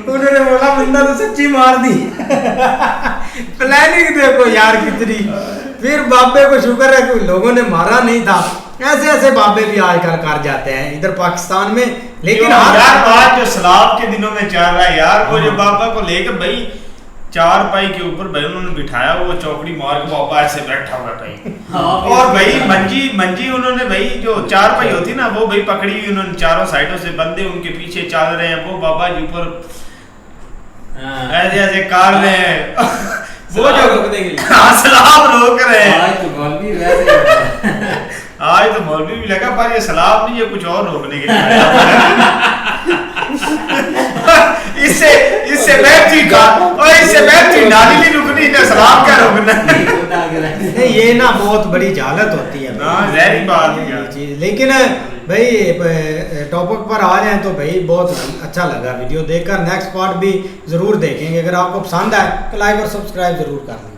उन्होंने बोला बंदा तो सच्ची मार दी। प्लानिंग देखो यार कितनी। फिर बाबे को शुक्र है कि लोगों ने मारा नहीं था। ऐसे ऐसे बाबे भी आजकल कर जाते हैं इधर पाकिस्तान में। लेकिन यार आज जो सलाब के दिनों में चल रहा है यार, वो जो बाबा को लेकर भाई 4 पाई के ऊपर भाई उन्होंने बिठाया, वो चौकड़ी मार के बाबा ऐसे बैठा हुआ भाई। और भाई मंजी उन्होंने भाई जो 4 पाई होती ना, वो भाई पकड़ी हुई उन्होंने, चारों साइडों से बंदे उनके पीछे चल रहे हैं, वो बाबा जी ऊपर ऐसे ऐसे काट रहे हैं। वो जो सलाब रोक रहे हैं। आज तो मौलवी भी लगा, पर ये सलाब नहीं, ये कुछ और रोकने के लिए। इससे नाली नहीं रुकनी, ना सलाब क्या रोकना। नहीं ये ना बहुत बड़ी जालत होती है जहरी बात है। लेकिन भाई टॉपिक पर आ जाए तो भाई बहुत अच्छा लगा वीडियो देखकर। नेक्स्ट पार्ट भी ज़रूर देखेंगे। अगर आपको पसंद आए तो लाइक और सब्सक्राइब ज़रूर कर दें।